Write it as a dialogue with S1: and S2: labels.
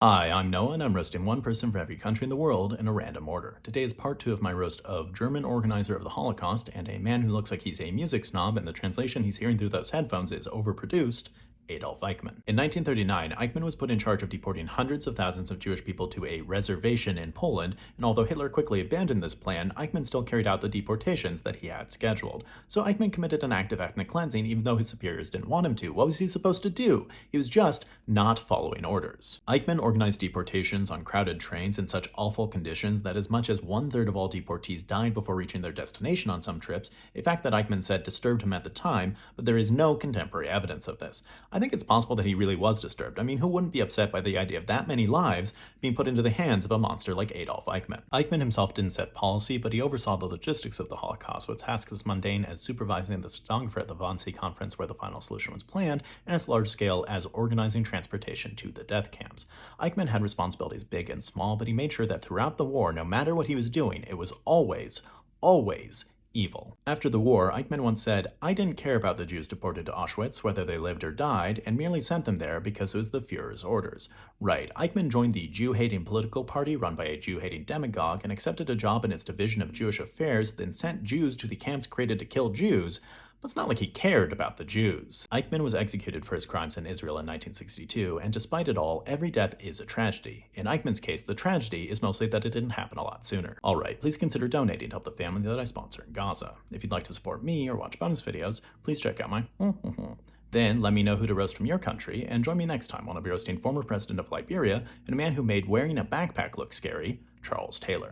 S1: Hi, I'm Noah, and I'm roasting one person from every country in the world in a random order. Today is part 2 of my roast of German organizer of the Holocaust and a man who looks like he's a music snob, and the translation he's hearing through those headphones is overproduced, Adolf Eichmann. In 1939, Eichmann was put in charge of deporting hundreds of thousands of Jewish people to a reservation in Poland, and although Hitler quickly abandoned this plan, Eichmann still carried out the deportations that he had scheduled. So Eichmann committed an act of ethnic cleansing even though his superiors didn't want him to. What was he supposed to do? He was just not following orders. Eichmann organized deportations on crowded trains in such awful conditions that as much as one-third of all deportees died before reaching their destination on some trips, a fact that Eichmann said disturbed him at the time, but there is no contemporary evidence of this. I think it's possible that he really was disturbed. I mean, who wouldn't be upset by the idea of that many lives being put into the hands of a monster like Adolf Eichmann? Eichmann himself didn't set policy, but he oversaw the logistics of the Holocaust, with tasks as mundane as supervising the stenographer at the Wannsee conference where the final solution was planned, and as large scale as organizing transportation to the death camps. Eichmann had responsibilities big and small, but he made sure that throughout the war, no matter what he was doing, it was always evil. After the war, Eichmann once said, "I didn't care about the Jews deported to Auschwitz, whether they lived or died, and merely sent them there because it was the Fuhrer's orders." Right, Eichmann joined the Jew-hating political party run by a Jew-hating demagogue and accepted a job in its division of Jewish affairs, then sent Jews to the camps created to kill Jews. But it's not like he cared about the Jews. Eichmann was executed for his crimes in Israel in 1962, and despite it all, every death is a tragedy. In Eichmann's case, the tragedy is mostly that it didn't happen a lot sooner. Alright, please consider donating to help the family that I sponsor in Gaza. If you'd like to support me or watch bonus videos, please check out my Then let me know who to roast from your country, and join me next time when I'll be roasting former president of Liberia and a man who made wearing a backpack look scary, Charles Taylor.